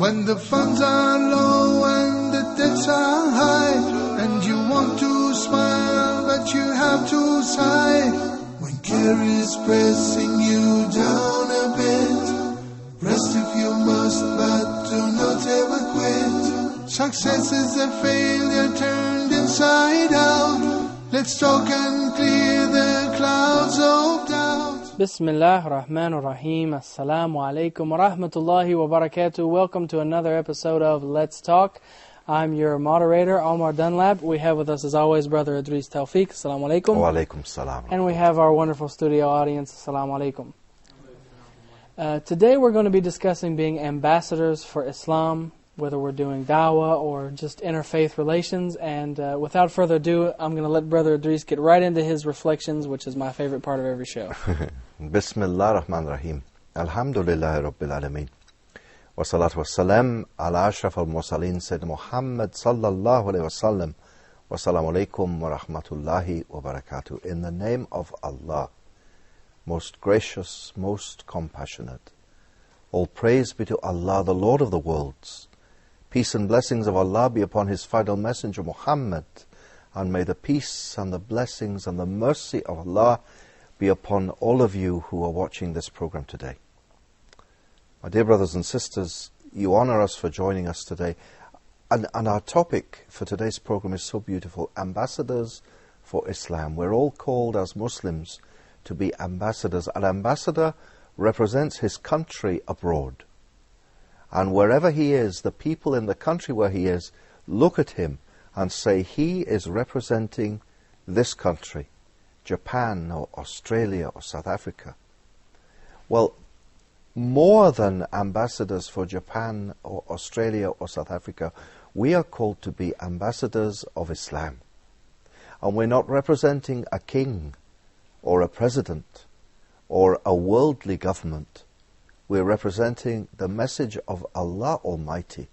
When the funds are low and the debts are high, and you want to smile but you have to sigh. When care is pressing you down a bit, rest if you must, but do not ever quit. Success is a failure turned inside out. Let's talk and clear the clouds of doubt. Bismillah ar-Rahman ar-Rahim. Assalamu alaikum wa rahmatullahi wa barakatuh. Welcome to another episode of Let's Talk. I'm your moderator, Omar Dunlap. We have with us, as always, Brother Idris Tawfiq. Assalamu alaikum. Wa alaikum salam. And we have our wonderful studio audience. Assalamu alaikum. Today we're going to be discussing being ambassadors for Islam, whether we're doing da'wah or just interfaith relations. And without further ado, I'm going to let Brother Idris get right into his reflections, which is my favorite part of every show. Bismillah ar-Rahman ar-Rahim. Alhamdulillahi Rabbil Alameen. Wa salatu wa salam ala ashraf al-mursaleen Sayyidina Muhammad sallallahu alayhi wa sallam. Wa salamu alaykum wa rahmatullahi wa barakatuh. In the name of Allah, most gracious, most compassionate. All praise be to Allah, the Lord of the worlds. Peace and blessings of Allah be upon His final messenger Muhammad, and may the peace and the blessings and the mercy of Allah be upon all of you who are watching this program today. My dear brothers and sisters, you honor us for joining us today, and our topic for today's program is so beautiful: ambassadors for Islam. We're all called as Muslims to be ambassadors. An ambassador represents his country abroad. And wherever he is, the people in the country where he is look at him and say, he is representing this country, Japan or Australia or South Africa. Well, more than ambassadors for Japan or Australia or South Africa, we are called to be ambassadors of Islam. And we're not representing a king or a president or a worldly government. We're representing the message of Allah Almighty,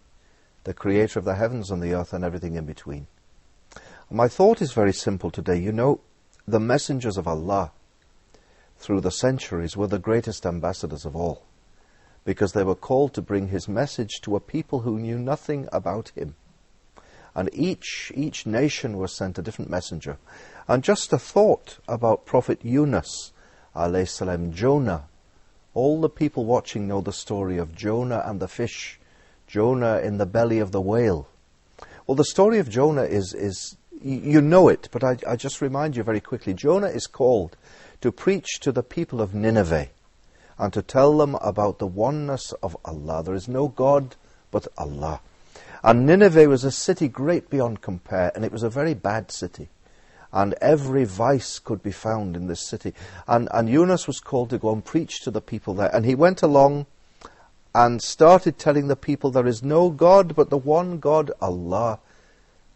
the creator of the heavens and the earth and everything in between. My thought is very simple today. You know, the messengers of Allah through the centuries were the greatest ambassadors of all, because they were called to bring His message to a people who knew nothing about Him. And each nation was sent a different messenger. And just a thought about Prophet Yunus, alayhi salam, Jonah. All the people watching know the story of Jonah and the fish, Jonah in the belly of the whale. Well, the story of Jonah is you know it, but I just remind you very quickly. Jonah is called to preach to the people of Nineveh and to tell them about the oneness of Allah. There is no God but Allah. And Nineveh was a city great beyond compare, and it was a very bad city. And every vice could be found in this city. And Yunus was called to go and preach to the people there. And he went along and started telling the people, there is no God but the one God, Allah.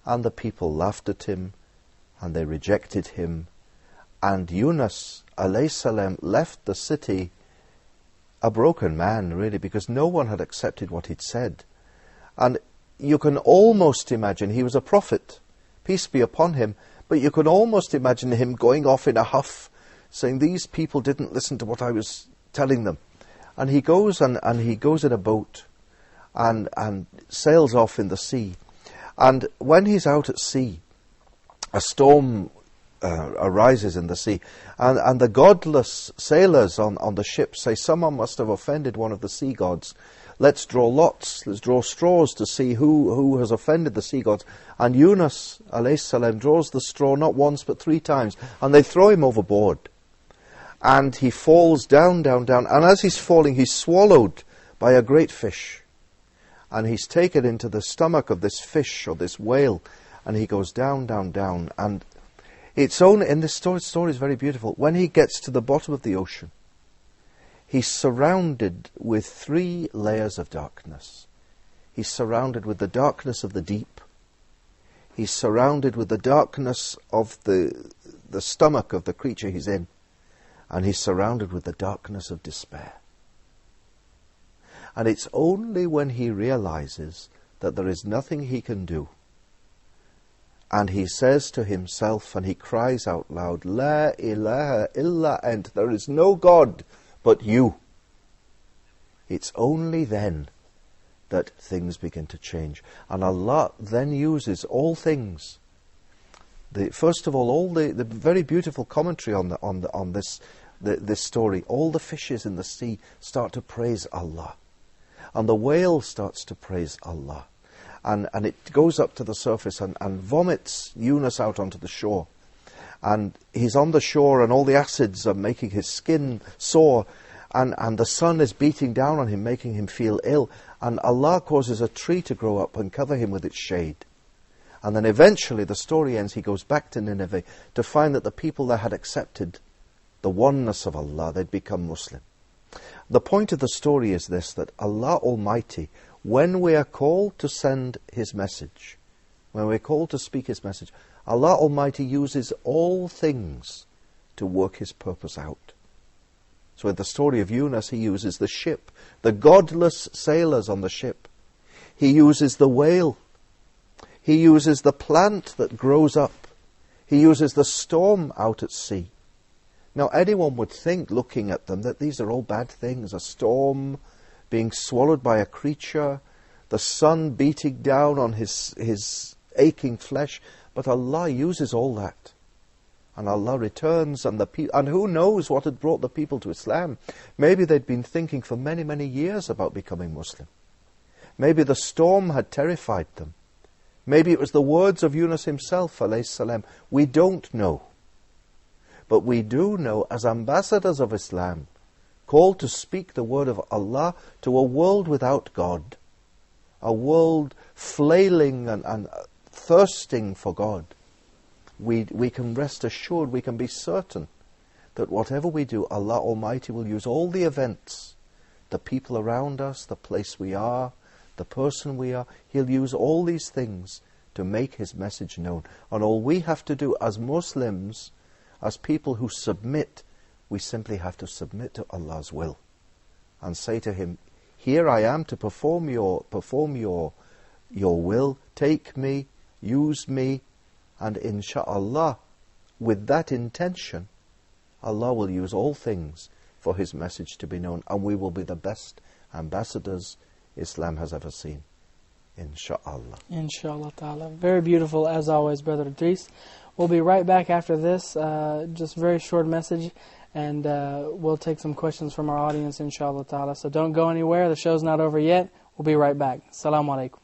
And the people laughed at him, and they rejected him. And Yunus, alayhi salam, left the city a broken man, really, because no one had accepted what he'd said. And you can almost imagine, he was a prophet, peace be upon him, but you can almost imagine him going off in a huff, saying, these people didn't listen to what I was telling them. And he goes and he goes in a boat and sails off in the sea. And when he's out at sea, a storm arises in the sea. And the godless sailors on the ship say, someone must have offended one of the sea gods. Let's draw lots, let's draw straws to see who has offended the sea gods. And Yunus, alayhi salam, draws the straw not once but 3 times. And they throw him overboard. And he falls down. And as he's falling, he's swallowed by a great fish. And he's taken into the stomach of this fish or this whale. And he goes down. And it's only, in this story is very beautiful. When he gets to the bottom of the ocean, he's surrounded with 3 layers of darkness. He's surrounded with the darkness of the deep. He's surrounded with the darkness of the stomach of the creature he's in. And he's surrounded with the darkness of despair. And it's only when he realizes that there is nothing he can do, and he says to himself, and he cries out loud, La ilaha illa ant, there is no God but you. It's only then that things begin to change. And Allah then uses all things. First of all the very beautiful commentary on this story. All the fishes in the sea start to praise Allah, and the whale starts to praise Allah, and it goes up to the surface and vomits Yunus out onto the shore. And he's on the shore, and all the acids are making his skin sore, and the sun is beating down on him, making him feel ill. And Allah causes a tree to grow up and cover him with its shade. And then eventually the story ends, he goes back to Nineveh to find that the people there had accepted the oneness of Allah. They'd become Muslim. The point of the story is this, that Allah Almighty, when we are called to send His message, when we're called to speak His message, Allah Almighty uses all things to work His purpose out. So in the story of Yunus, He uses the ship, the godless sailors on the ship. He uses the whale. He uses the plant that grows up. He uses the storm out at sea. Now anyone would think, looking at them, that these are all bad things. A storm, being swallowed by a creature, the sun beating down on his aching flesh. But Allah uses all that. And Allah returns, and who knows what had brought the people to Islam. Maybe they'd been thinking for many, many years about becoming Muslim. Maybe the storm had terrified them. Maybe it was the words of Yunus himself, alayhi salam. We don't know. But we do know, as ambassadors of Islam, called to speak the word of Allah to a world without God, a world flailing and thirsting for God, we can rest assured, we can be certain that whatever we do, Allah Almighty will use all the events, the people around us, the place we are, the person we are. He'll use all these things to make His message known. And all we have to do as Muslims, as people who submit, we simply have to submit to Allah's will and say to Him, here I am to perform your will. Take me, use me, and insha'Allah, with that intention, Allah will use all things for His message to be known, and we will be the best ambassadors Islam has ever seen. Insha'Allah. Inshallah ta'ala. Very beautiful as always, Brother Idris. We'll be right back after this, just very short message, and we'll take some questions from our audience, inshallah ta'ala. So don't go anywhere, the show's not over yet. We'll be right back. Assalamu alaikum.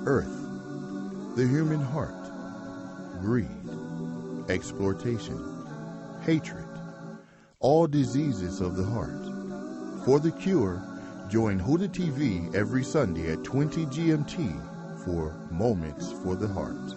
Earth, the human heart, greed, exploitation, hatred, all diseases of the heart. For the cure, join Huda TV every Sunday at 20 GMT for Moments for the Heart.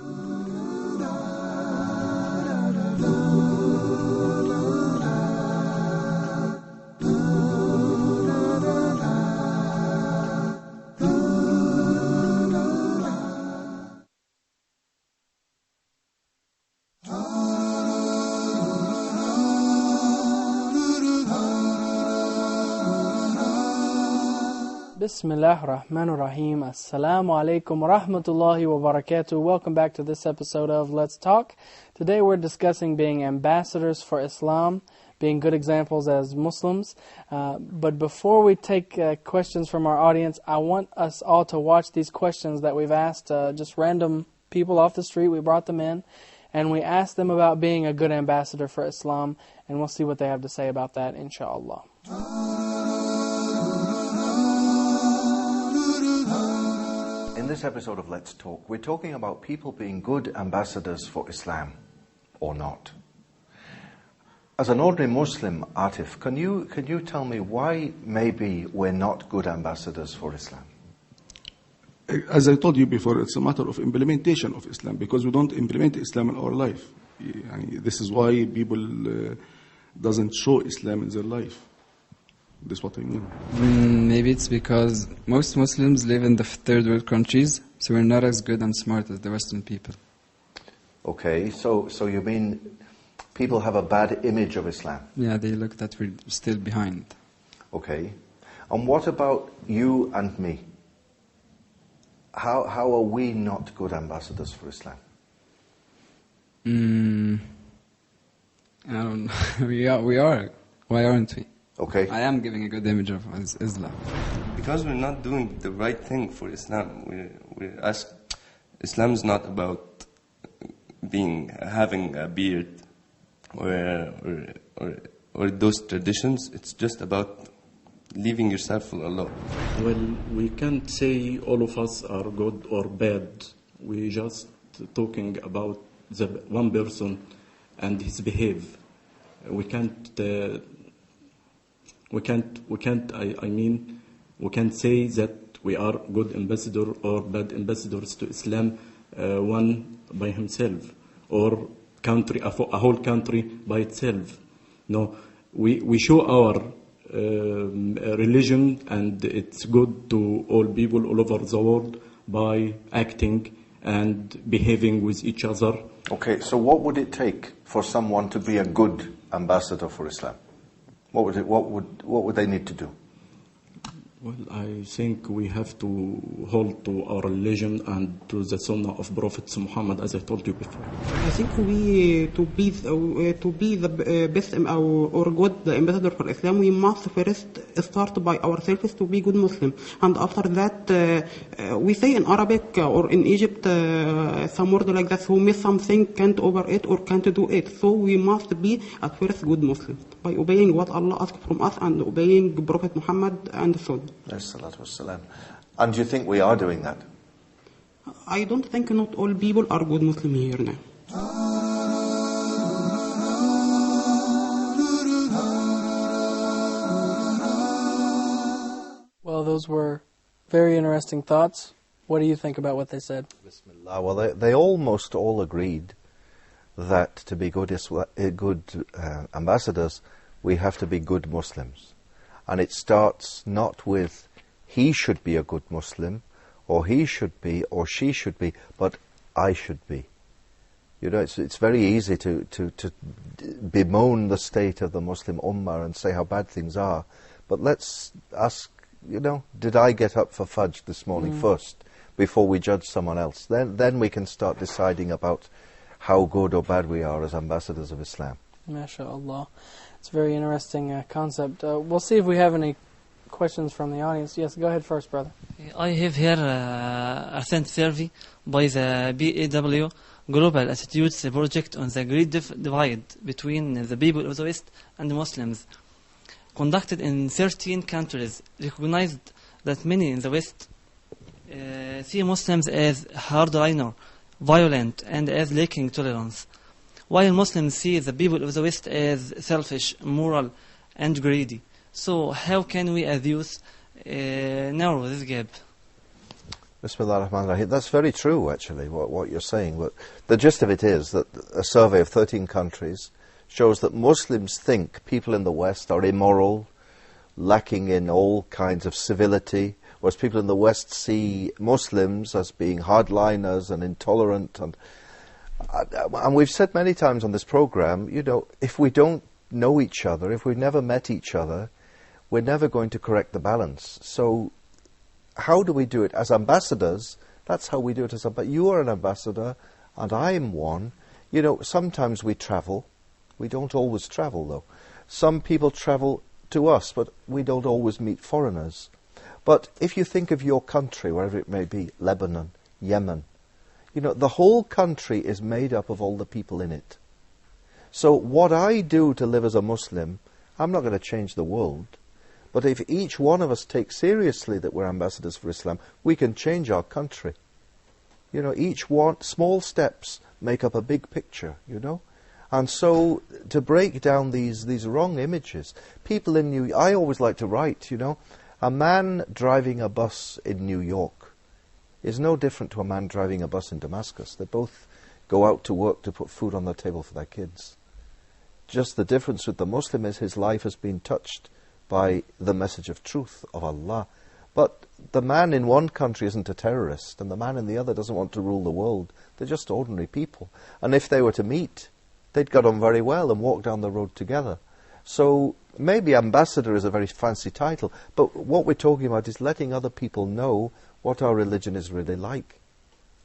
Bismillah ar-Rahman ar-Rahim. Assalamu alaikum wa rahmatullahi wa barakatuh. Welcome back to this episode of Let's Talk. Today we're discussing being ambassadors for Islam, being good examples as Muslims. But before we take questions from our audience, I want us all to watch these questions that we've asked just random people off the street. We brought them in, and we asked them about being a good ambassador for Islam, and we'll see what they have to say about that, inshallah. In this episode of Let's Talk, we're talking about people being good ambassadors for Islam or not. As an ordinary Muslim, Atif, can you tell me why maybe we're not good ambassadors for Islam? As I told you before, it's a matter of implementation of Islam, because we don't implement Islam in our life. This is why people doesn't show Islam in their life. That's what I mean. Maybe it's because most Muslims live in the third world countries, so we're not as good and smart as the Western people. Okay, so you mean people have a bad image of Islam? Yeah, they look that we're still behind. Okay. And what about you and me? How are we not good ambassadors for Islam? I don't know. We are. Why aren't we? Okay. I am giving a good image of Islam. Because we're not doing the right thing for Islam. Islam is not about having a beard or those traditions. It's just about leaving yourself for Allah. Well, we can't say all of us are good or bad. We're just talking about the one person and his behavior. We can't say that we are good ambassador or bad ambassadors to Islam, one by himself, or a whole country by itself. No, we show our religion, and it's good to all people all over the world by acting and behaving with each other. Okay, so what would it take for someone to be a good ambassador for Islam? What would they need to do? Well, I think we have to hold to our religion and to the Sunnah of Prophet Muhammad, as I told you before. I think we to be the best or good ambassador for Islam, we must first start by ourselves to be good Muslim, and after that we say in Arabic or in Egypt some word like that: who miss something can't over it or can't do it. So we must be at first good Muslim by obeying what Allah asks from us and obeying Prophet Muhammad and the Sunnah. And do you think we are doing that? I don't think not all people are good Muslim here now. Well, those were very interesting thoughts. What do you think about what they said? Bismillah. Well, they almost all agreed that to be good ambassadors, we have to be good Muslims. And it starts not with he should be a good Muslim, or he should be, or she should be, but I should be. You know, it's very easy to bemoan the state of the Muslim Ummah and say how bad things are. But let's ask, you know, did I get up for Fajr this morning first, before we judge someone else? Then we can start deciding about how good or bad we are as ambassadors of Islam. MashaAllah. It's a very interesting concept. We'll see if we have any questions from the audience. Yes, go ahead first, brother. I have here a recent survey by the BAW Global Attitudes Project on the Great Divide between the people of the West and the Muslims. Conducted in 13 countries, recognized that many in the West see Muslims as hardliner, violent, and as lacking tolerance, while Muslims see the people of the West as selfish, immoral, and greedy. So how can we as youth narrow this gap? Bismillah ar-Rahman ar-Rahim. That's very true, actually, what you're saying. But the gist of it is that a survey of 13 countries shows that Muslims think people in the West are immoral, lacking in all kinds of civility, whereas people in the West see Muslims as being hardliners and intolerant. And we've said many times on this program, you know, if we don't know each other, if we've never met each other, we're never going to correct the balance. So how do we do it? As ambassadors, that's how we do it. You are an ambassador, and I'm one. You know, sometimes we travel. We don't always travel, though. Some people travel to us, but we don't always meet foreigners. But if you think of your country, wherever it may be, Lebanon, Yemen, you know, the whole country is made up of all the people in it. So what I do to live as a Muslim, I'm not going to change the world. But if each one of us takes seriously that we're ambassadors for Islam, we can change our country. You know, each one, small steps make up a big picture, you know. And so to break down these wrong images, people in I always like to write, you know, a man driving a bus in New York is no different to a man driving a bus in Damascus. They both go out to work to put food on the table for their kids. Just the difference with the Muslim is his life has been touched by the message of truth of Allah. But the man in one country isn't a terrorist, and the man in the other doesn't want to rule the world. They're just ordinary people. And if they were to meet, they'd get on very well and walk down the road together. So maybe ambassador is a very fancy title, but what we're talking about is letting other people know what our religion is really like.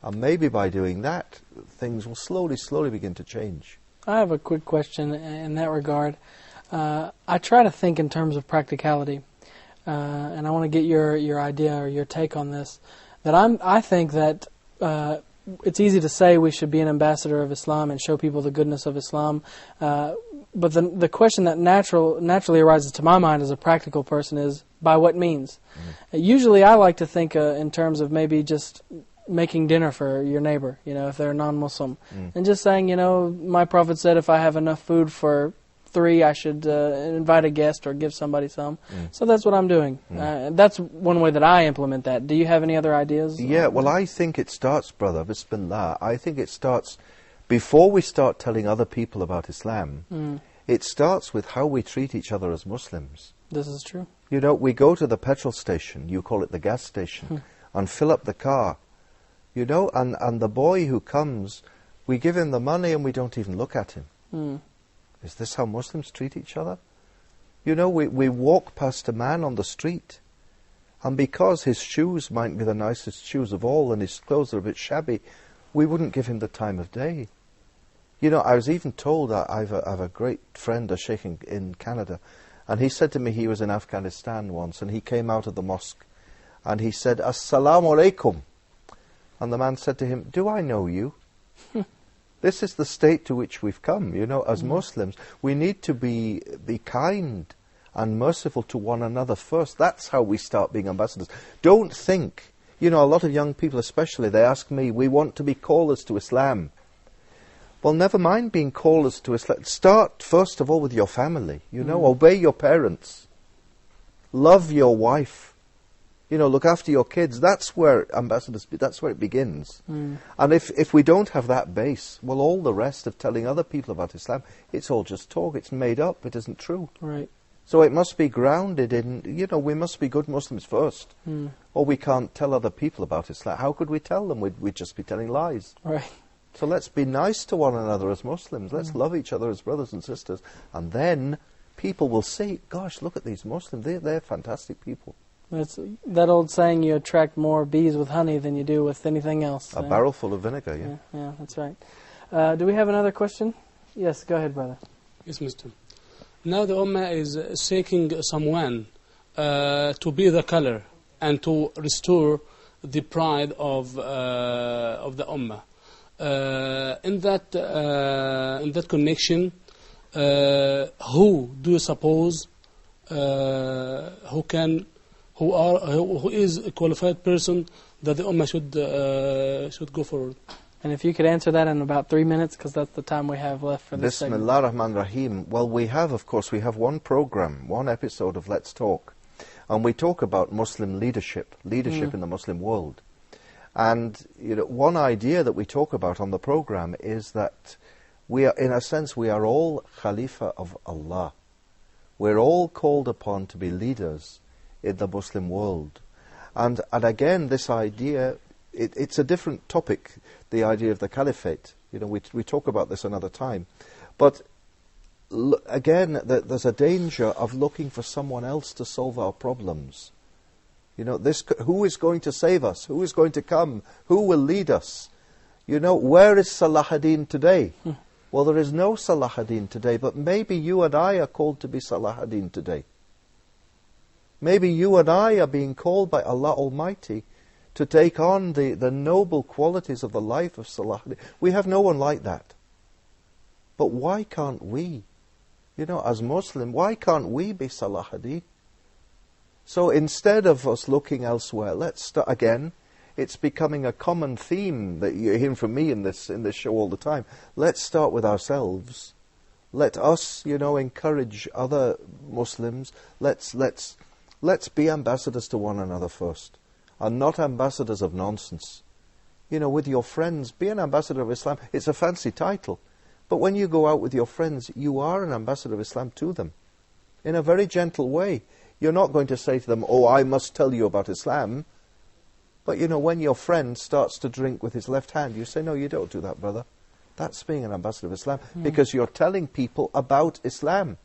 And maybe by doing that, things will slowly begin to change. I have a quick question in that regard. I try to think in terms of practicality, and I want to get your idea or your take on this. That I think that it's easy to say we should be an ambassador of Islam and show people the goodness of Islam, but the question that naturally arises to my mind as a practical person is, by what means? Usually I like to think in terms of maybe just making dinner for your neighbor, if they're non-Muslim, and just saying, my Prophet said if I have enough food for 3, I should invite a guest or give somebody some. So that's what I'm doing. That's one way that I implement that. Do you have any other ideas? Yeah, well, I think it starts, brother, Bismillah, I think it starts, before we start telling other people about Islam, it starts with how we treat each other as Muslims. This is true. We go to the petrol station, you call it the gas station, and fill up the car. And the boy who comes, we give him the money and we don't even look at him. Is this how Muslims treat each other? We walk past a man on the street, and because his shoes might be the nicest shoes of all and his clothes are a bit shabby, we wouldn't give him the time of day. I was even told that I have a great friend, a sheikh in Canada, and he said to me he was in Afghanistan once, and he came out of the mosque, and he said, "Assalamu alaikum." And the man said to him, "Do I know you?" This is the state to which we've come, as Muslims. We need to be kind and merciful to one another first. That's how we start being ambassadors. Don't think, a lot of young people especially, they ask me, we want to be callers to Islam. Well, never mind being callers to Islam. Start, first of all, with your family. Obey your parents. Love your wife. Look after your kids. That's where that's where it begins. And if we don't have that base, well, all the rest of telling other people about Islam, it's all just talk. It's made up. It isn't true. Right. So it must be grounded in, we must be good Muslims first. Or we can't tell other people about Islam. How could we tell them? We'd just be telling lies. Right. So let's be nice to one another as Muslims. Let's love each other as brothers and sisters. And then people will say, gosh, look at these Muslims. They're fantastic people. It's that old saying, you attract more bees with honey than you do with anything else. A barrel full of vinegar, yeah. Yeah, that's right. Do we have another question? Yes, go ahead, brother. Yes, Mr. Now the Ummah is seeking someone to be the color and to restore the pride of the Ummah. In that connection, who do you suppose who is a qualified person that the Ummah should go forward? And if you could answer that in about 3 minutes, because that's the time we have left for this segment. Bismillah ar-Rahman ar-Rahim. Well, we have one program, one episode of Let's Talk, and we talk about Muslim leadership in the Muslim world. And one idea that we talk about on the program is that we are, in a sense, we are all Khalifa of Allah. We're all called upon to be leaders in the Muslim world. And again, this idea, it's a different topic, the idea of the caliphate. We talk about this another time. But again, there's a danger of looking for someone else to solve our problems. Who is going to save us? Who is going to come? Who will lead us? Where is Salah ad-Din today? Well, there is no Salah ad-Din today, but maybe you and I are called to be Salah ad-Din today. Maybe you and I are being called by Allah Almighty to take on the noble qualities of the life of Salah ad-Din. We have no one like that. But why can't we? As Muslim, why can't we be Salah ad-Din? So instead of us looking elsewhere, let's start again. It's becoming a common theme that you're hearing from me in this show all the time. Let's start with ourselves. Let us, encourage other Muslims. Let's be ambassadors to one another first, and not ambassadors of nonsense. With your friends, be an ambassador of Islam. It's a fancy title, but when you go out with your friends, you are an ambassador of Islam to them, in a very gentle way. You're not going to say to them, "Oh, I must tell you about Islam." But when your friend starts to drink with his left hand, you say, "No, you don't do that, brother." That's being an ambassador of Islam, because you're telling people about Islam.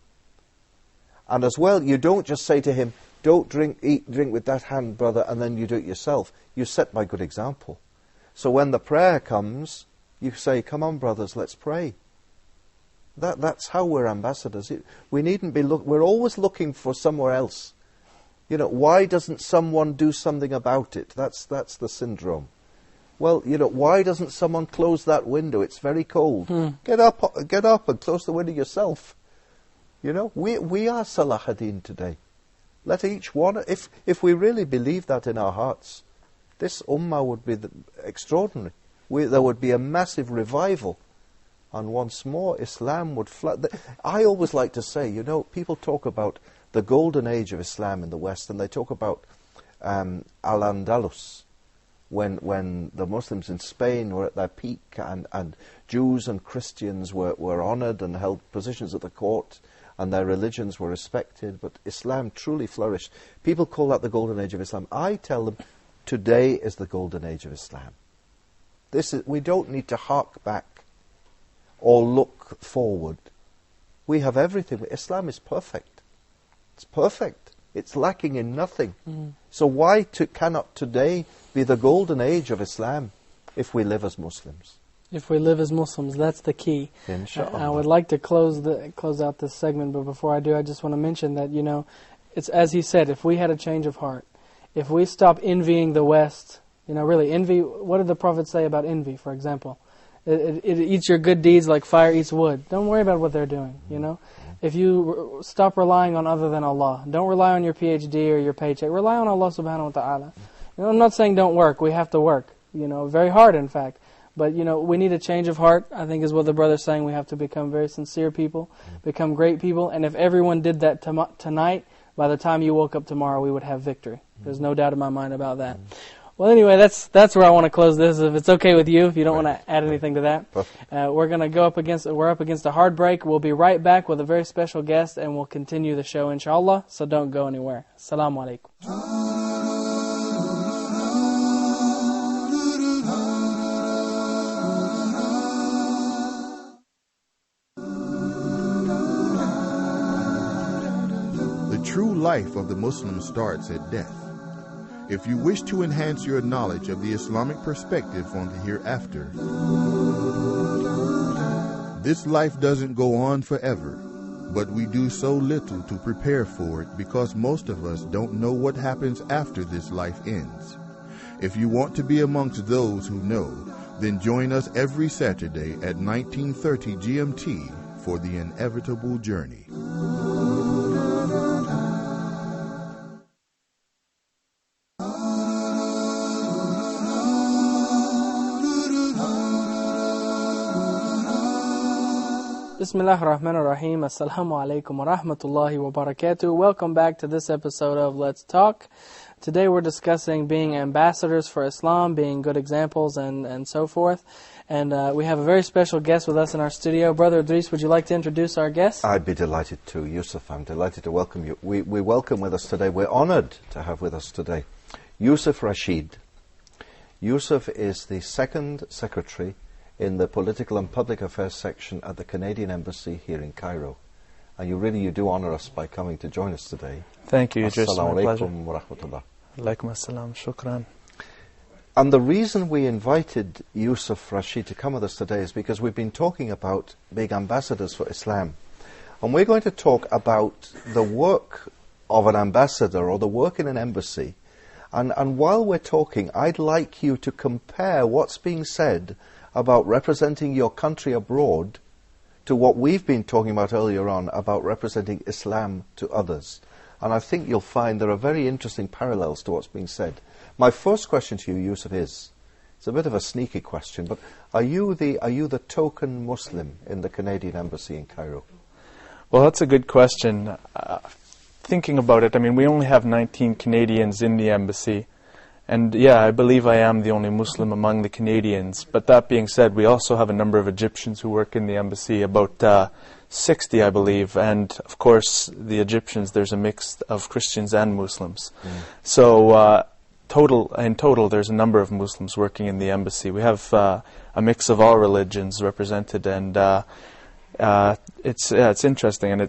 And as well, you don't just say to him, don't drink with that hand, brother, and then you do it yourself. You set by good example. So when the prayer comes, you say, come on, brothers, let's pray. That's how we're ambassadors. We needn't be we're always looking for somewhere else. Why doesn't someone do something about it? That's the syndrome. Well, why doesn't someone close that window? It's very cold. Get up and close the window yourself. We are Salahuddin today. Let each one, if we really believe that in our hearts, this ummah would be extraordinary. There would be a massive revival. And once more, Islam would flood. I always like to say, people talk about the golden age of Islam in the West, and they talk about Al-Andalus, when the Muslims in Spain were at their peak, and Jews and Christians were honoured and held positions at the court, and their religions were respected, but Islam truly flourished. People call that the golden age of Islam. I tell them, today is the golden age of Islam. We don't need to hark back or look forward. We have everything. Islam is perfect. It's perfect. It's lacking in nothing. So why cannot today be the golden age of Islam if we live as Muslims? If we live as Muslims, that's the key. Inshallah. I would like to close out this segment, but before I do, I just want to mention that, it's as he said, if we had a change of heart, if we stop envying the West, really envy, what did the Prophet say about envy, for example? It eats your good deeds like fire eats wood. Don't worry about what they're doing, If you stop relying on other than Allah, don't rely on your PhD or your paycheck, rely on Allah subhanahu wa ta'ala. I'm not saying don't work, we have to work, very hard in fact. But, we need a change of heart, I think is what the brother's saying. We have to become very sincere people, become great people. And if everyone did that tonight, by the time you woke up tomorrow, we would have victory. There's no doubt in my mind about that. Well, anyway, that's where I want to close this. If it's okay with you, if you don't want to add anything to that. We're up against a hard break. We'll be right back with a very special guest, and we'll continue the show, inshallah. So don't go anywhere. Assalamu alaikum. The true life of the Muslim starts at death. If you wish to enhance your knowledge of the Islamic perspective on the hereafter, this life doesn't go on forever, but we do so little to prepare for it because most of us don't know what happens after this life ends. If you want to be amongst those who know, then join us every Saturday at 1930 GMT for the inevitable journey. Bismillah ar-Rahman ar-Rahim. Assalamu alaikum wa rahmatullahi wa barakatuh. Welcome back to this episode of Let's Talk. Today we're discussing being ambassadors for Islam, being good examples, and so forth. And we have a very special guest with us in our studio. Brother Idris, would you like to introduce our guest? I'd be delighted to. Yusuf, I'm delighted to welcome you. We welcome with us today, we're honoured to have with us today, Yusuf Rashid. Yusuf is the second secretary in the Political and Public Affairs section at the Canadian Embassy here in Cairo. And you do honour us by coming to join us today. Thank you, Idris. Assalamu alaikum wa rahmatullah. Alaikum assalam, shukran. And the reason we invited Yusuf Rashid to come with us today is because we've been talking about being ambassadors for Islam. And we're going to talk about the work of an ambassador or the work in an embassy. And while we're talking, I'd like you to compare what's being said about representing your country abroad to what we've been talking about earlier on about representing Islam to others. And I think you'll find there are very interesting parallels to what's being said. My first question to you, Yusuf, it's a bit of a sneaky question, but are you the token Muslim in the Canadian Embassy in Cairo? Well, that's a good question. Thinking about it, we only have 19 Canadians in the embassy. And yeah, I believe I am the only Muslim among the Canadians. But that being said, we also have a number of Egyptians who work in the embassy, about 60, I believe. And of course, the Egyptians, there's a mix of Christians and Muslims. So in total, there's a number of Muslims working in the embassy. We have a mix of all religions represented, and it's interesting, and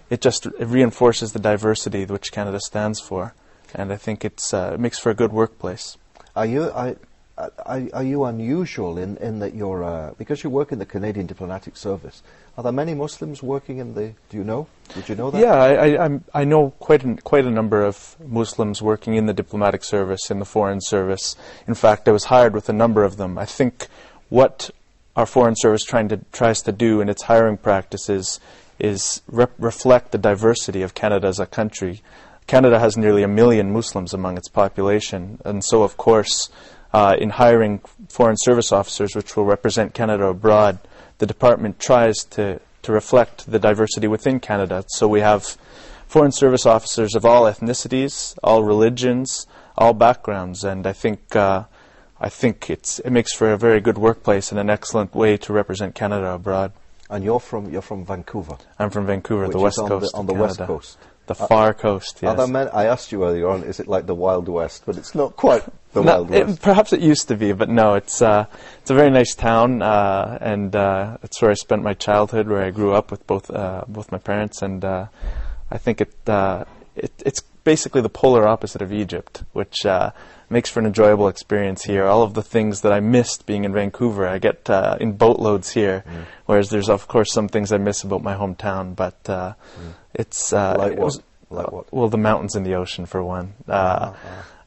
it it reinforces the diversity which Canada stands for, and I think it makes for a good workplace. Are you unusual in that you're because you work in the Canadian Diplomatic Service? Are there many Muslims working in the? Do you know? Did you know that? Yeah, I know quite a number of Muslims working in the diplomatic service, in the foreign service. In fact, I was hired with a number of them. I think what our foreign service tries to do in its hiring practices is reflect the diversity of Canada as a country. Canada has nearly 1 million Muslims among its population, and so of course, in hiring foreign service officers which will represent Canada abroad, the department tries to reflect the diversity within Canada. So we have foreign service officers of all ethnicities, all religions, all backgrounds, and I think it makes for a very good workplace and an excellent way to represent Canada abroad. And you're from Vancouver. I'm from Vancouver, the west coast on the west coast. The far coast, yes. I asked you earlier on, is it like the Wild West? But it's not quite the Wild West. Perhaps it used to be, but no, it's a very nice town, and it's where I spent my childhood, where I grew up with both my parents, and I think it's basically the polar opposite of Egypt, which makes for an enjoyable experience here. All of the things that I missed being in Vancouver, I get in boatloads here, whereas there's of course some things I miss about my hometown, but it's like what? Well, the mountains and the ocean for one.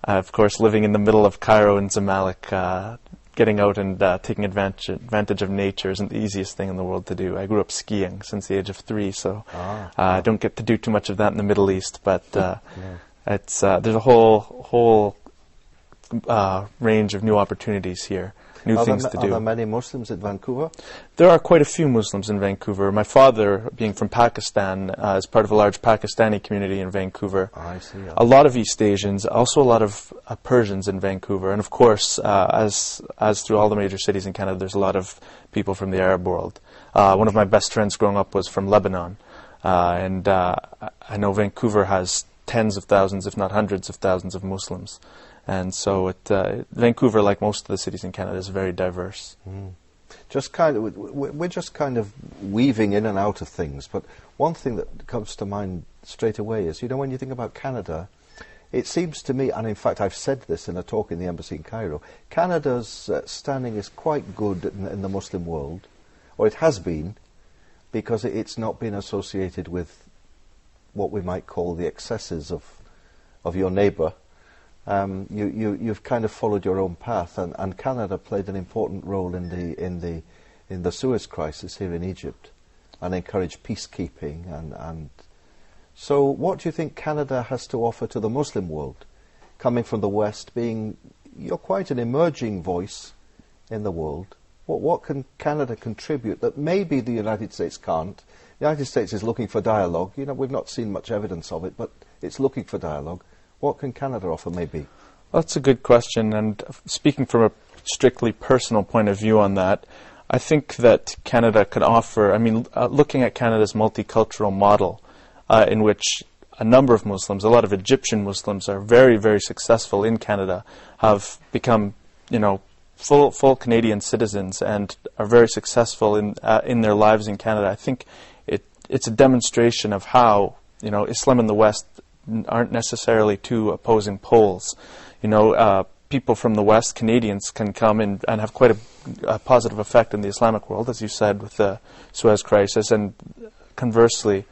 Of course, living in the middle of Cairo and Zamalek, getting out and taking advantage of nature isn't the easiest thing in the world to do. I grew up skiing since the age of 3, so I don't get to do too much of that in the Middle East. But it's there's a whole range of new opportunities here, new things to do. Are there many Muslims in Vancouver? There are quite a few Muslims in Vancouver. My father, being from Pakistan, is part of a large Pakistani community in Vancouver. I see. A lot of East Asians, also a lot of Persians in Vancouver, and of course, as through all the major cities in Canada, there's a lot of people from the Arab world. One of my best friends growing up was from Lebanon, and I know Vancouver has tens of thousands, if not hundreds of thousands of Muslims. And so Vancouver, like most of the cities in Canada, is very diverse. We're just kind of weaving in and out of things, but one thing that comes to mind straight away is, when you think about Canada, it seems to me, and in fact I've said this in a talk in the embassy in Cairo, Canada's standing is quite good in the Muslim world, or it has been, because it's not been associated with what we might call the excesses of your neighbour. You've kind of followed your own path, and Canada played an important role in the Suez crisis here in Egypt, and encouraged peacekeeping. And so, what do you think Canada has to offer to the Muslim world, coming from the West? You're quite an emerging voice in the world. What can Canada contribute that maybe the United States can't? The United States is looking for dialogue. We've not seen much evidence of it, but it's looking for dialogue. What can Canada offer, maybe? That's a good question, and speaking from a strictly personal point of view on that, I think that Canada could offer, looking at Canada's multicultural model, in which a number of Muslims, a lot of Egyptian Muslims are very, very successful in Canada, have become, full Canadian citizens and are very successful in their lives in Canada. I think it's a demonstration of how, Islam in the West aren't necessarily two opposing poles. People from the West, Canadians, can come and have quite a positive effect in the Islamic world, as you said, with the Suez crisis. And conversely,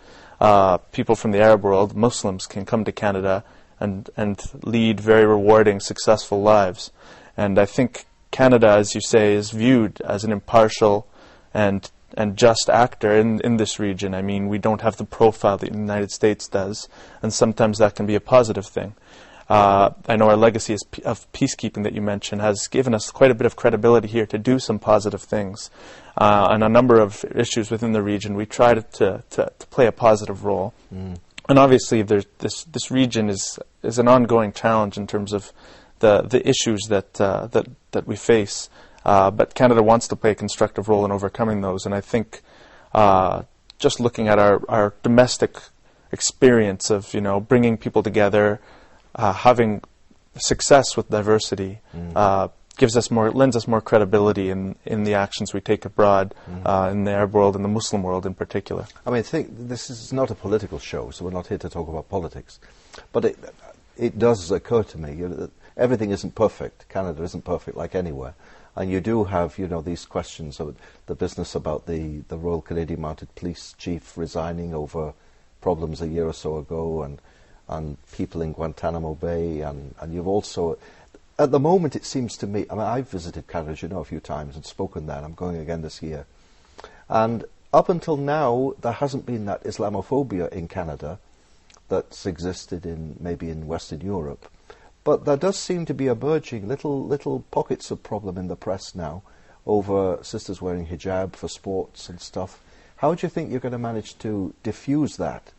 people from the Arab world, Muslims, can come to Canada and lead very rewarding, successful lives. And I think Canada, as you say, is viewed as an impartial and just actor in this region. We don't have the profile that the United States does, and sometimes that can be a positive thing. I know our legacy of peacekeeping that you mentioned has given us quite a bit of credibility here to do some positive things. On a number of issues within the region, we try to play a positive role. And obviously, this region is an ongoing challenge in terms of the issues that we face. But Canada wants to play a constructive role in overcoming those, and I think just looking at our domestic experience of bringing people together, having success with diversity, lends us more credibility in the actions we take abroad, in the Arab world and the Muslim world in particular. I mean, I think this is not a political show, so we're not here to talk about politics. But it does occur to me, that everything isn't perfect. Canada isn't perfect like anywhere. And you do have, these questions of the business about the Royal Canadian Mounted Police Chief resigning over problems a year or so ago, and people in Guantanamo Bay, and you've also... At the moment, it seems to me, I've visited Canada, as you know, a few times and spoken there, and I'm going again this year. And up until now, there hasn't been that Islamophobia in Canada that's existed maybe in Western Europe. But there does seem to be emerging little pockets of problem in the press now over sisters wearing hijab for sports and stuff. How do you think you're going to manage to diffuse that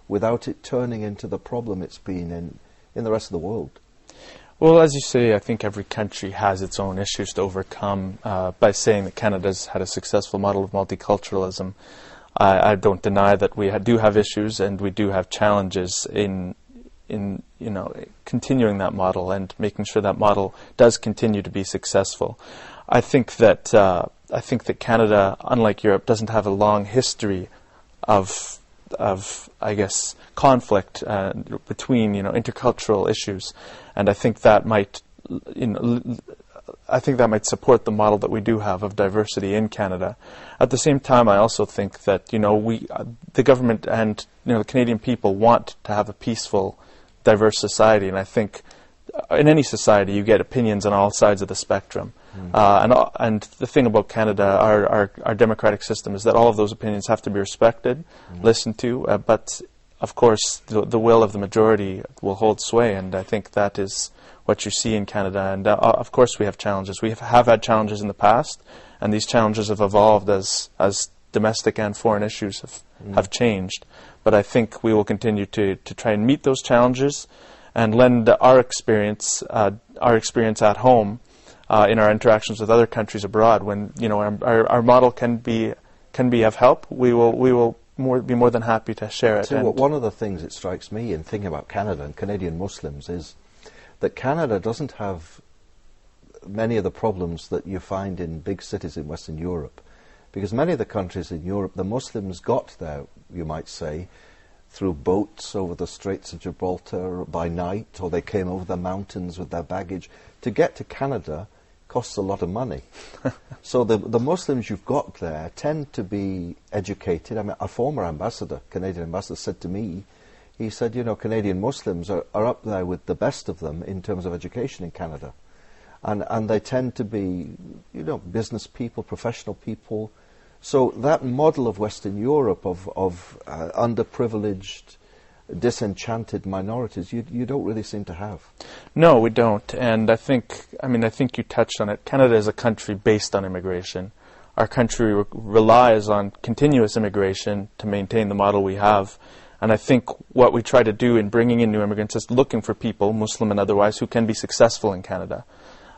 without it turning into the problem it's been in the rest of the world? Well, as you say, I think every country has its own issues to overcome. By saying that Canada's had a successful model of multiculturalism, I don't deny that we do have issues and we do have challenges in continuing that model and making sure that model does continue to be successful. I think that Canada, unlike Europe, doesn't have a long history of I guess conflict between intercultural issues, and I think that might support the model that we do have of diversity in Canada. At the same time, I also think that the government and the Canadian people want to have a peaceful, diverse society, and I think in any society you get opinions on all sides of the spectrum. And the thing about Canada, our democratic system, is that all of those opinions have to be respected, listened to, but of course the will of the majority will hold sway, and I think that is what you see in Canada. And of course we have challenges. We have had challenges in the past, and these challenges have evolved as domestic and foreign issues have changed. But I think we will continue to try and meet those challenges and lend our experience at home in our interactions with other countries abroad. When our model can be of help, we will be more than happy to share it. So one of the things that strikes me in thinking about Canada and Canadian Muslims is that Canada doesn't have many of the problems that you find in big cities in Western Europe, because many of the countries in Europe, the Muslims got there, you might say, through boats over the Straits of Gibraltar by night, or they came over the mountains with their baggage. To get to Canada costs a lot of money. So the Muslims you've got there tend to be educated. I mean, a former ambassador, Canadian ambassador, said to me, he said, Canadian Muslims are up there with the best of them in terms of education in Canada. And they tend to be, business people, professional people. So that model of Western Europe of underprivileged, disenchanted minorities, you don't really seem to have. No, we don't. And I think you touched on it. Canada is a country based on immigration. Our country relies on continuous immigration to maintain the model we have. And I think what we try to do in bringing in new immigrants is looking for people, Muslim and otherwise, who can be successful in Canada.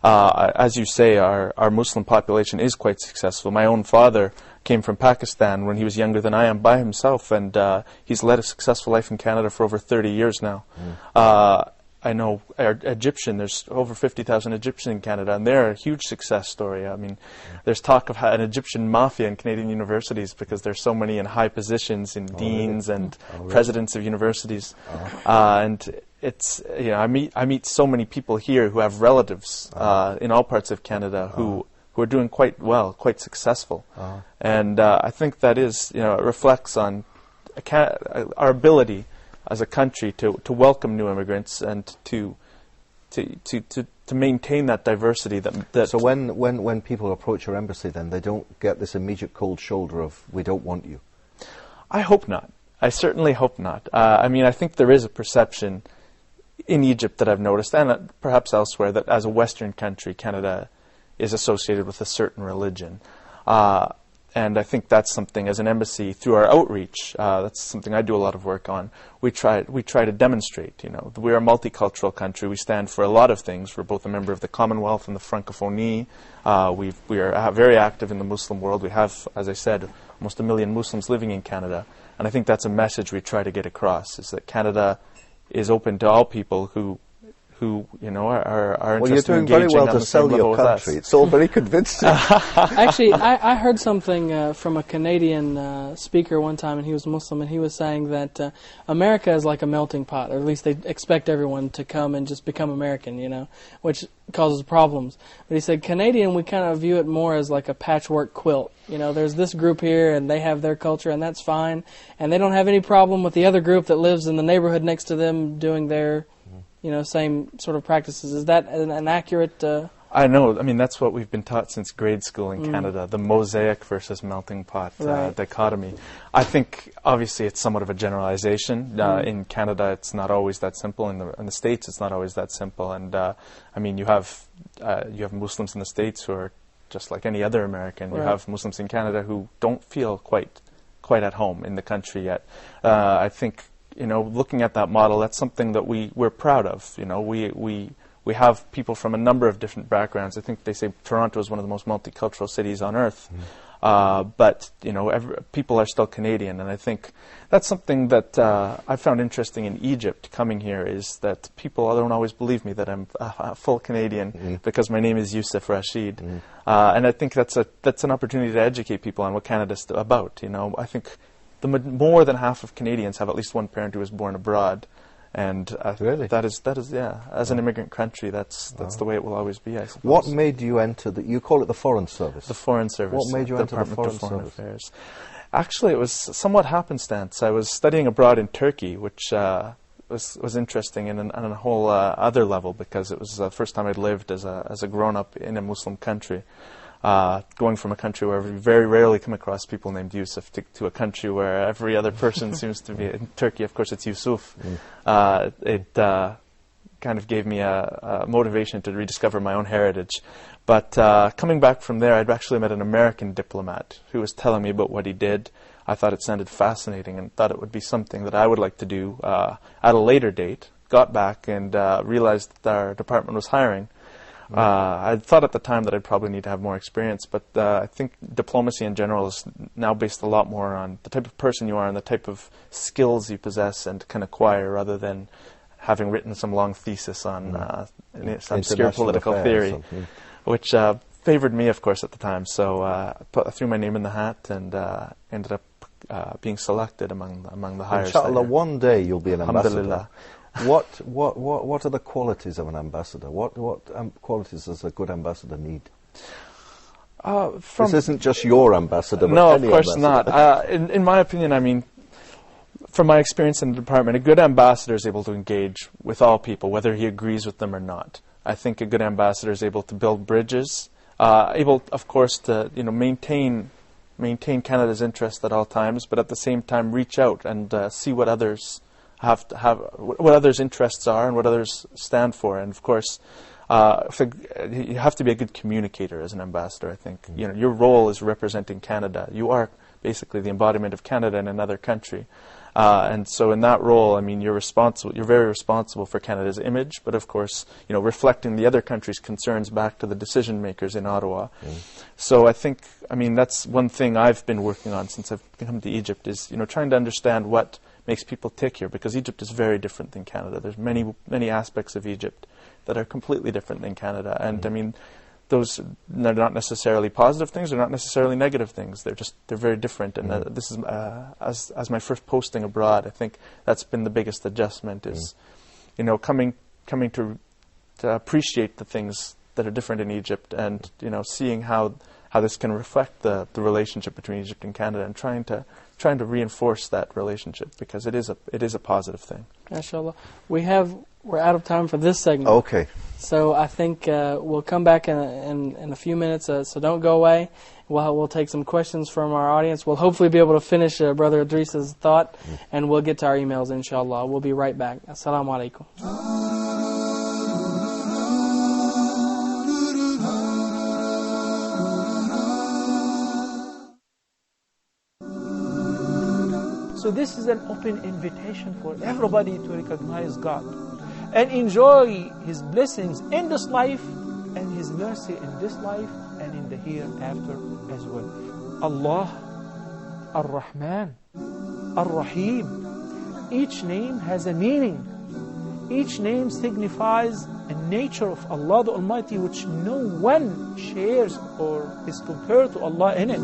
As you say, our Muslim population is quite successful. My own father came from Pakistan when he was younger than I am by himself, and he's led a successful life in Canada for over 30 years now. I know Egyptian, there's over 50,000 Egyptians in Canada, and they're a huge success story. I mean, there's talk of an Egyptian mafia in Canadian universities because there's so many in high positions, in deans and presidents of universities. And it's, I meet so many people here who have relatives in all parts of Canada who are doing quite well, quite successful. And I think that is, it reflects on our ability as a country to welcome new immigrants and to maintain that diversity. That so when people approach your embassy, then they don't get this immediate cold shoulder of "we don't want you." I hope not. I certainly hope not. I think there is a perception in Egypt that I've noticed, and perhaps elsewhere, that as a Western country, Canada is associated with a certain religion. And I think that's something, as an embassy, through our outreach, that's something I do a lot of work on. We try to demonstrate, we're a multicultural country. We stand for a lot of things. We're both a member of the Commonwealth and the Francophonie. We are very active in the Muslim world. We have, as I said, almost 1 million Muslims living in Canada. And I think that's a message we try to get across, is that Canada is open to all people who who, are Well, interested you're in doing very engaging well on to the same sell your level with us. country. It's all very convincing. Actually, I heard something from a Canadian speaker one time, and he was Muslim, and he was saying that America is like a melting pot, or at least they expect everyone to come and just become American, which causes problems. But he said Canadian, we kind of view it more as like a patchwork quilt. There's this group here, and they have their culture, and that's fine, and they don't have any problem with the other group that lives in the neighborhood next to them doing their same sort of practices. Is that an accurate... I know. I mean, that's what we've been taught since grade school in Canada, the mosaic versus melting pot dichotomy. I think, obviously, it's somewhat of a generalization. In Canada, it's not always that simple. In the States, it's not always that simple. And, you have Muslims in the States who are just like any other American. You have Muslims in Canada who don't feel quite at home in the country yet. I think, looking at that model, that's something that we're proud of. We have people from a number of different backgrounds. I think they say Toronto is one of the most multicultural cities on earth. But, people are still Canadian. And I think that's something that I found interesting in Egypt coming here, is that people don't always believe me that I'm a full Canadian because my name is Yusuf Rashid. And I think that's an opportunity to educate people on what Canada's about. I think more than half of Canadians have at least one parent who was born abroad. And really? that is as an immigrant country, that's the way it will always be, I suppose. What made you enter you call it the Foreign Service? The Foreign Service. What made you enter the Department Foreign of Foreign Service? Affairs. Actually, it was somewhat happenstance. I was studying abroad in Turkey, which was interesting on a whole other level, because it was the first time I'd lived as a grown-up in a Muslim country. Going from a country where we very rarely come across people named Yusuf to a country where every other person seems to be. In Turkey, of course, it's Yusuf. It kind of gave me a motivation to rediscover my own heritage. But coming back from there, I'd actually met an American diplomat who was telling me about what he did. I thought it sounded fascinating and thought it would be something that I would like to do at a later date. Got back and realized that our department was hiring. I thought at the time that I'd probably need to have more experience, but I think diplomacy in general is now based a lot more on the type of person you are and the type of skills you possess and can acquire, rather than having written some long thesis on some obscure political theory, which favored me, of course, at the time. So I threw my name in the hat and ended up being selected among the hires. Inshallah, one day you'll be an ambassador. Alhamdulillah. What are the qualities of an ambassador? What qualities does a good ambassador need? This isn't just your ambassador, but no, any of course ambassador. not. In my opinion, from my experience in the department, a good ambassador is able to engage with all people, whether he agrees with them or not. I think a good ambassador is able to build bridges, able, of course, to maintain Canada's interest at all times, but at the same time reach out and see what others what others' interests are and what others stand for. And of course, you have to be a good communicator as an ambassador. I think your role is representing Canada. You are basically the embodiment of Canada in another country. And so in that role, you're responsible. You're very responsible for Canada's image, but of course, reflecting the other country's concerns back to the decision makers in Ottawa. So I think, that's one thing I've been working on since I've come to Egypt, is trying to understand what makes people tick here, because Egypt is very different than Canada. There's many aspects of Egypt that are completely different than Canada, and those are not necessarily positive things, they're not necessarily negative things. They're very different. And this is as my first posting abroad, I think that's been the biggest adjustment, is coming to appreciate the things that are different in Egypt, and seeing how this can reflect the relationship between Egypt and Canada, and trying to reinforce that relationship, because it is a positive thing. MashaAllah. We're out of time for this segment. Okay. So I think we'll come back in a few minutes, so don't go away. We'll take some questions from our audience. We'll hopefully be able to finish Brother Idris's thought, and we'll get to our emails, inshallah. We'll be right back. Assalamu alaikum. So this is an open invitation for everybody to recognize God and enjoy His blessings in this life and His mercy in this life and in the hereafter as well. Allah, Ar-Rahman, Ar-Rahim. Each name has a meaning. Each name signifies a nature of Allah the Almighty which no one shares or is compared to Allah in it.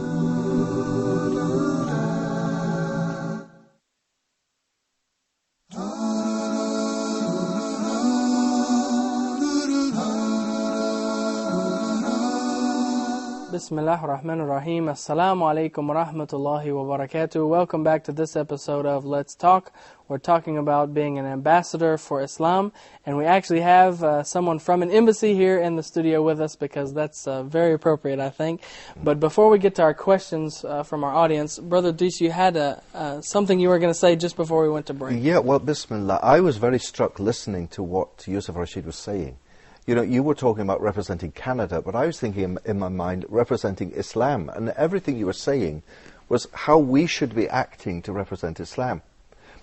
Bismillah ar-Rahman ar-Rahim. Assalamu alaikum wa rahmatullahi wa barakatuh. Welcome back to this episode of Let's Talk. We're talking about being an ambassador for Islam, and we actually have someone from an embassy here in the studio with us because that's very appropriate, I think. But before we get to our questions from our audience, Brother Idris, you had something you were going to say just before we went to break. Yeah, well, Bismillah, I was very struck listening to what Yusuf Rashid was saying. You know, you were talking about representing Canada, but I was thinking in my mind representing Islam, and everything you were saying was how we should be acting to represent Islam.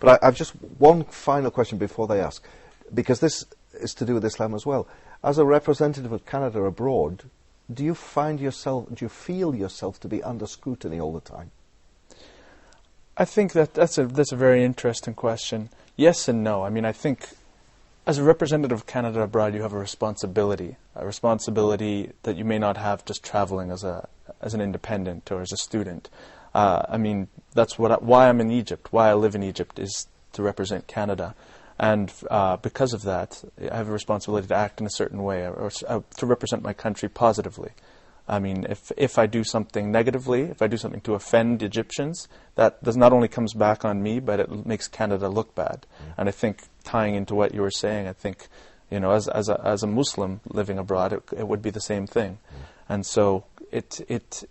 But I've just one final question before they ask, because this is to do with Islam as well. As a representative of Canada abroad, do you feel yourself to be under scrutiny all the time? I think that's a very interesting question. Yes and no. I mean, I think as a representative of Canada abroad, you have a responsibility that you may not have just traveling as an independent or as a student. I mean, that's why I'm in Egypt, why I live in Egypt, is to represent Canada. And because of that, I have a responsibility to act in a certain way or to represent my country positively. I mean, if I do something negatively, if I do something to offend Egyptians, that not only comes back on me, but it makes Canada look bad. And I think, tying into what you were saying, I think, you know, as a Muslim living abroad, it would be the same thing. And so it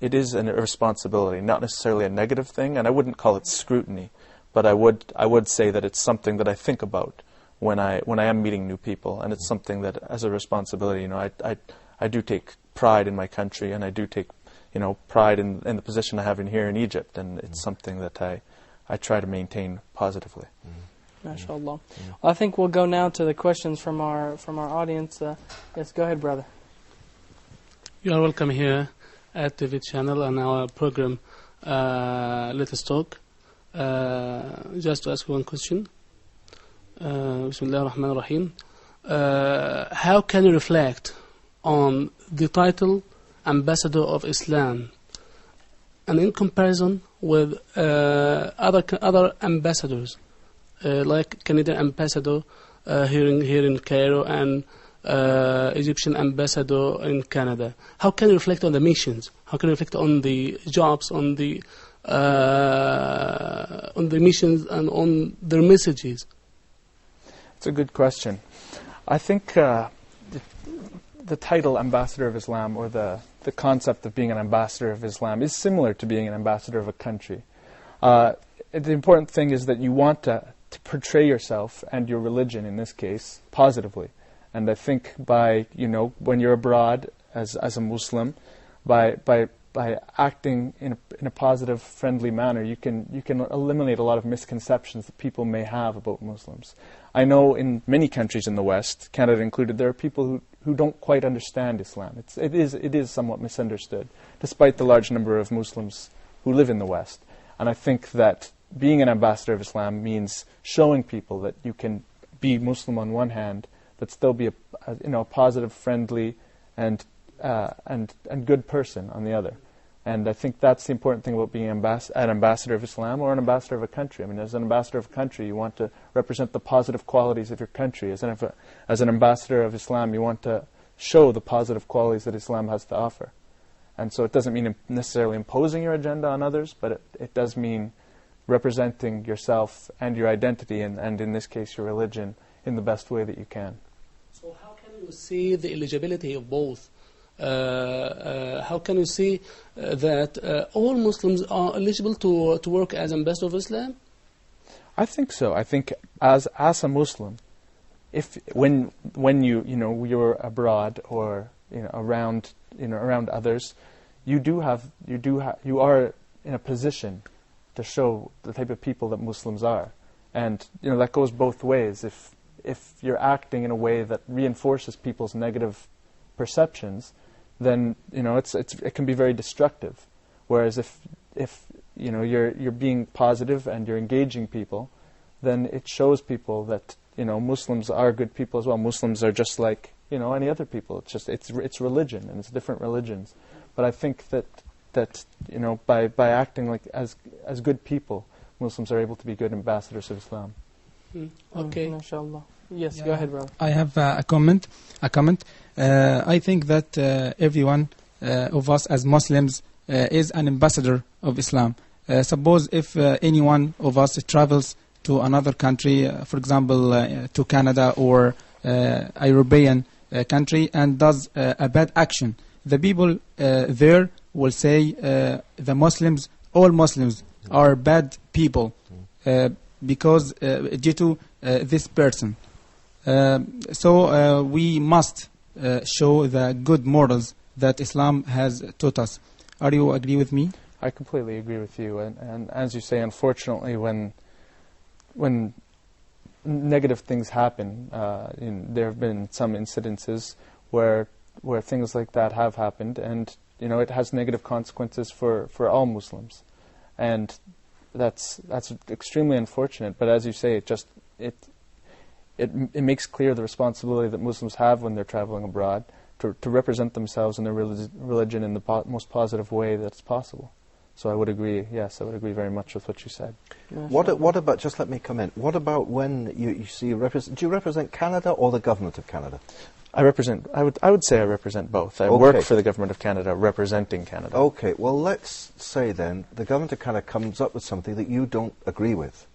is a responsibility, not necessarily a negative thing, and I wouldn't call it scrutiny, but I would say that it's something that I think about when I am meeting new people, and it's something that, as a responsibility, you know, I do take pride in my country, and I do take, you know, pride in the position I have here in Egypt, and it's something that I try to maintain positively. MashaAllah. Well, I think we'll go now to the questions from our audience. Yes, go ahead, brother. You are welcome here at TV channel and our program Let Us Talk. Just to ask one question. Bismillah ar-Rahman ar-Rahim. How can you reflect on the title Ambassador of Islam, and in comparison with other ambassadors, like Canadian ambassador here in Cairo and Egyptian ambassador in Canada? How can you reflect on the missions? How can you reflect on the jobs, on the missions, and on their messages? It's a good question. I think the title Ambassador of Islam, or the concept of being an ambassador of Islam, is similar to being an ambassador of a country. The important thing is that you want to portray yourself and your religion, in this case, positively. And I think by, you know, when you're abroad as a Muslim, by acting in a positive, friendly manner, you can eliminate a lot of misconceptions that people may have about Muslims. I know in many countries in the West, Canada included, there are people who don't quite understand Islam. It is somewhat misunderstood, despite the large number of Muslims who live in the West. And I think that being an ambassador of Islam means showing people that you can be Muslim on one hand, but still be a positive, friendly, and good person on the other. And I think that's the important thing about being an ambassador of Islam or an ambassador of a country. I mean, as an ambassador of a country, you want to represent the positive qualities of your country. As an ambassador of Islam, you want to show the positive qualities that Islam has to offer. And so it doesn't mean necessarily imposing your agenda on others, but it does mean representing yourself and your identity, and in this case, your religion, in the best way that you can. So how can you see the eligibility of both? How can you see that all Muslims are eligible to work as ambassador of Islam? I think so. I think as a Muslim, when you're abroad or around others, you are in a position to show the type of people that Muslims are, and that goes both ways. If you're acting in a way that reinforces people's negative perceptions, then it can be very destructive. Whereas if you're being positive and you're engaging people, then it shows people that Muslims are good people as well. Muslims are just like any other people. It's just it's religion, and it's different religions. But I think that by acting like as good people, Muslims are able to be good ambassadors of Islam. Okay. Mashallah. Yes, go ahead, brother. I have a comment. I think that everyone of us as Muslims is an ambassador of Islam. Suppose if any one of us travels to another country, for example, to Canada or a European country, and does a bad action, the people there will say the Muslims, all Muslims are bad people because due to this person. So we must show the good morals that Islam has taught us. Are you agree with me? I completely agree with you. And as you say, unfortunately, when negative things happen, there have been some incidences where things like that have happened, and it has negative consequences for all Muslims, and that's extremely unfortunate. But as you say, it makes clear the responsibility that Muslims have when they're traveling abroad to represent themselves and their religion in the most positive way that's possible. So I would agree. Yes, I would agree very much with what you said. What about? Just let me come in. What about when you see? Do you represent Canada or the government of Canada? I would say I represent both. I work for the government of Canada, representing Canada. Okay. Well, let's say then the government of Canada comes up with something that you don't agree with.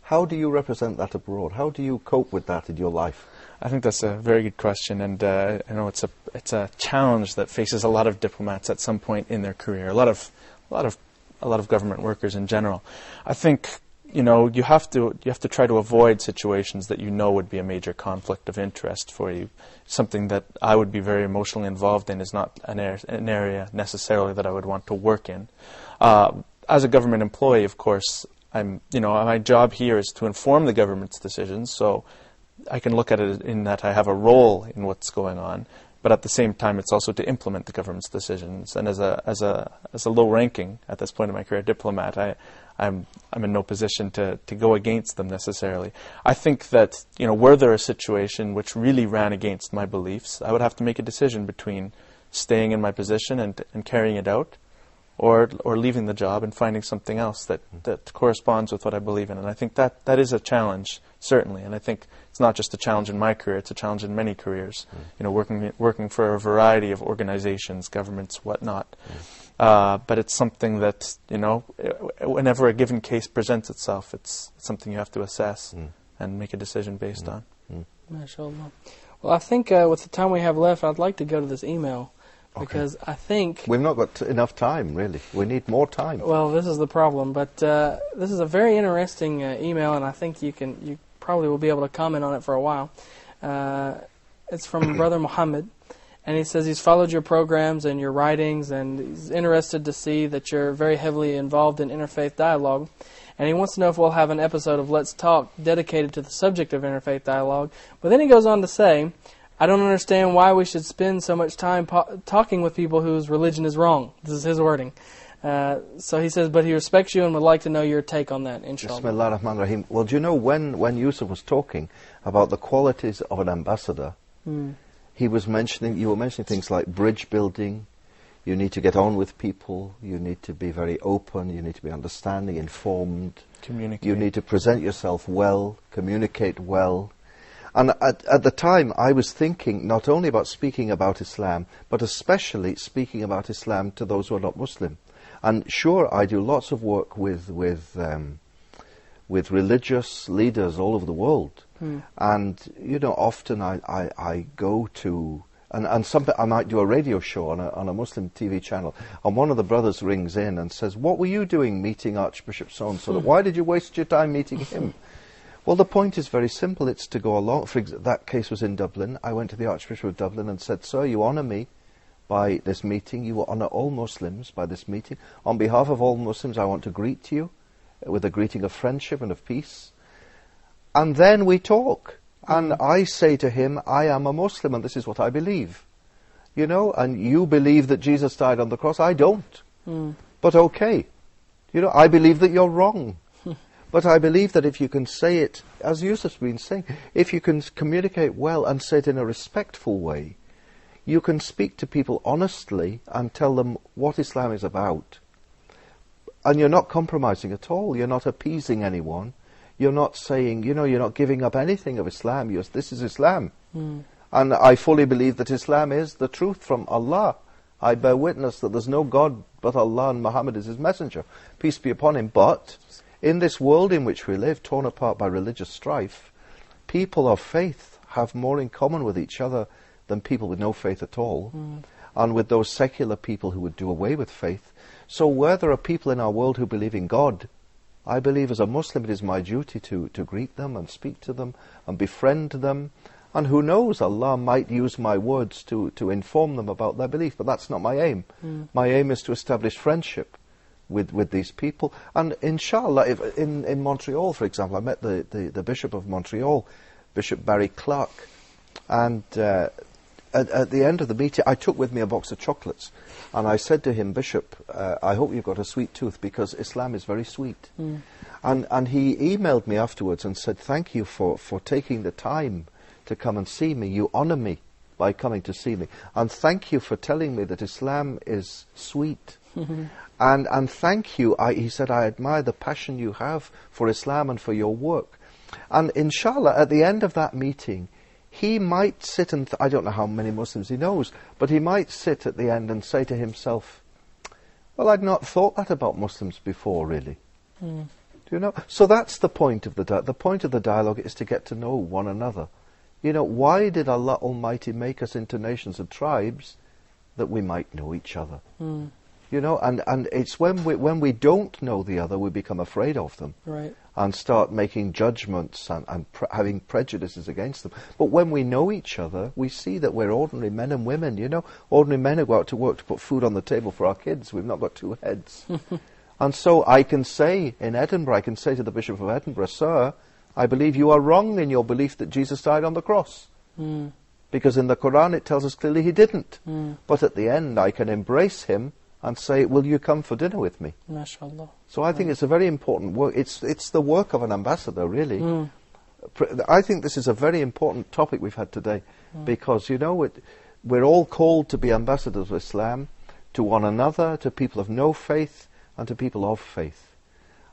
How do you represent that abroad? How do you cope with that in your life? I think that's a very good question, and I know it's a challenge that faces a lot of diplomats at some point in their career. A lot of government workers in general. I think you have to try to avoid situations that would be a major conflict of interest for you. Something that I would be very emotionally involved in is not an area necessarily that I would want to work in. As a government employee, of course, my job here is to inform the government's decisions, so I can look at it in that I have a role in what's going on. But at the same time, it's also to implement the government's decisions. And as a low-ranking at this point in my career diplomat, I'm in no position to go against them necessarily. I think that were there a situation which really ran against my beliefs, I would have to make a decision between staying in my position and carrying it out, or leaving the job and finding something else that corresponds with what I believe in. And I think that is a challenge, certainly. And I think it's not just a challenge in my career, it's a challenge in many careers. Working for a variety of organizations, governments, whatnot. But it's something that, whenever a given case presents itself, it's something you have to assess and make a decision based on. MashaAllah. Well, I think with the time we have left, I'd like to go to this email. Because I think we've not got enough time, really. We need more time. Well, this is the problem. But this is a very interesting email, and I think you probably will be able to comment on it for a while. It's from Brother Muhammad, and he says he's followed your programs and your writings, and he's interested to see that you're very heavily involved in interfaith dialogue. And he wants to know if we'll have an episode of Let's Talk dedicated to the subject of interfaith dialogue. But then he goes on to say, I don't understand why we should spend so much time talking with people whose religion is wrong. This is his wording. So he says, but he respects you and would like to know your take on that, inshallah. Bismillah ar-Rahman ar-Rahim. Well, do you know, when Yusuf was talking about the qualities of an ambassador, you were mentioning things like bridge building, you need to get on with people, you need to be very open, you need to be understanding, informed, communicate. You need to present yourself well, communicate well. And at the time, I was thinking not only about speaking about Islam, but especially speaking about Islam to those who are not Muslim. And sure, I do lots of work with religious leaders all over the world. And, often I go to, and I might do a radio show on a Muslim TV channel, and one of the brothers rings in and says, what were you doing meeting Archbishop so-and-so? Why did you waste your time meeting him? Well, the point is very simple. It's to go along. For that case was in Dublin. I went to the Archbishop of Dublin and said, sir, you honour me by this meeting. You honour all Muslims by this meeting. On behalf of all Muslims, I want to greet you with a greeting of friendship and of peace. And then we talk. And I say to him, I am a Muslim and this is what I believe. And you believe that Jesus died on the cross. I don't. But okay. I believe that you're wrong. But I believe that if you can say it, as Yusuf's been saying, if you can communicate well and say it in a respectful way, you can speak to people honestly and tell them what Islam is about. And you're not compromising at all. You're not appeasing anyone. You're not saying, you're not giving up anything of Islam. This is Islam. And I fully believe that Islam is the truth from Allah. I bear witness that there's no God but Allah and Muhammad is his messenger. Peace be upon him. But in this world in which we live, torn apart by religious strife, people of faith have more in common with each other than people with no faith at all, and with those secular people who would do away with faith. So where there are people in our world who believe in God, I believe as a Muslim it is my duty to greet them and speak to them and befriend them. And who knows, Allah might use my words to inform them about their belief, but that's not my aim. My aim is to establish friendship with these people. And inshallah, in Montreal, for example, I met the Bishop of Montreal, Bishop Barry Clark, and at the end of the meeting, I took with me a box of chocolates, and I said to him, Bishop, I hope you've got a sweet tooth, because Islam is very sweet. And he emailed me afterwards and said, thank you for taking the time to come and see me. You honor me by coming to see me. And thank you for telling me that Islam is sweet. And thank you, he said, I admire the passion you have for Islam and for your work. And inshallah, at the end of that meeting, he might sit and, I don't know how many Muslims he knows, but he might sit at the end and say to himself, well, I'd not thought that about Muslims before, really. Do you know? So that's the point of the point of the dialogue is to get to know one another. Why did Allah Almighty make us into nations and tribes? That we might know each other. And it's when we don't know the other, we become afraid of them. Right. And start making judgments and having prejudices against them. But when we know each other, we see that we're ordinary men and women, Ordinary men who go out to work to put food on the table for our kids. We've not got two heads. And so I can say in Edinburgh, I can say to the Bishop of Edinburgh, sir, I believe you are wrong in your belief that Jesus died on the cross. Because in the Quran it tells us clearly he didn't. But at the end I can embrace him and say, will you come for dinner with me? MashaAllah. So I think it's a very important work. It's the work of an ambassador, really. I think this is a very important topic we've had today, because, we're all called to be ambassadors of Islam, to one another, to people of no faith, and to people of faith.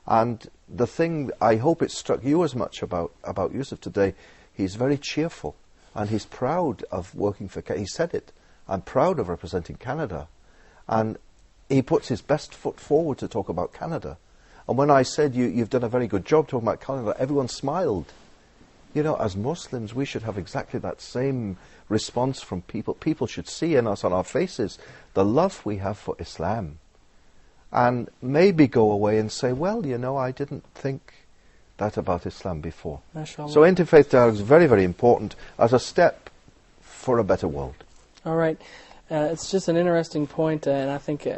And the thing, I hope it struck you as much about Yusuf today, he's very cheerful, and he's proud of working for Canada. He said it, I'm proud of representing Canada. And he puts his best foot forward to talk about Canada. And when I said, you've done a very good job talking about Canada, everyone smiled. As Muslims, we should have exactly that same response from people. People should see in us, on our faces, the love we have for Islam. And maybe go away and say, well, I didn't think that about Islam before. MashaAllah. So interfaith dialogue is very, very important as a step for a better world. All right. It's just an interesting point, and I think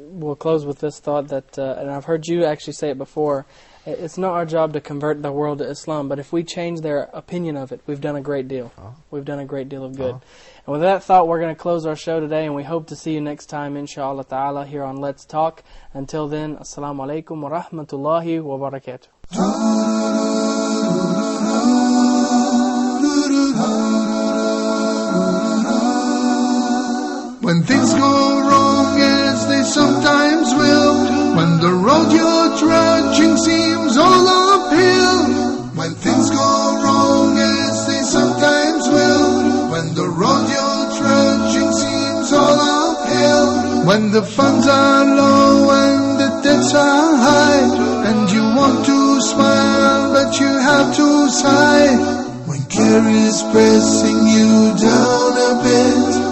we'll close with this thought that, and I've heard you actually say it before, it's not our job to convert the world to Islam, but if we change their opinion of it, we've done a great deal. We've done a great deal of good. And with that thought, we're going to close our show today, and we hope to see you next time, inshallah ta'ala, here on Let's Talk. Until then, assalamu alaikum wa rahmatullahi wa barakatuh. When things go wrong, as they sometimes will, when the road you're trudging seems all uphill, when things go wrong, as they sometimes will, when the road you're trudging seems all uphill, when the funds are low and the debts are high, and you want to smile but you have to sigh, when care is pressing you down a bit,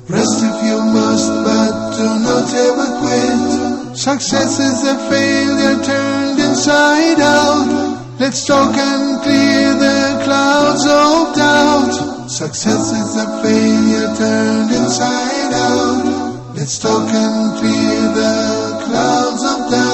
rest if you must, but do not ever quit. Success is a failure turned inside out. Let's talk and clear the clouds of doubt. Success is a failure turned inside out. Let's talk and clear the clouds of doubt.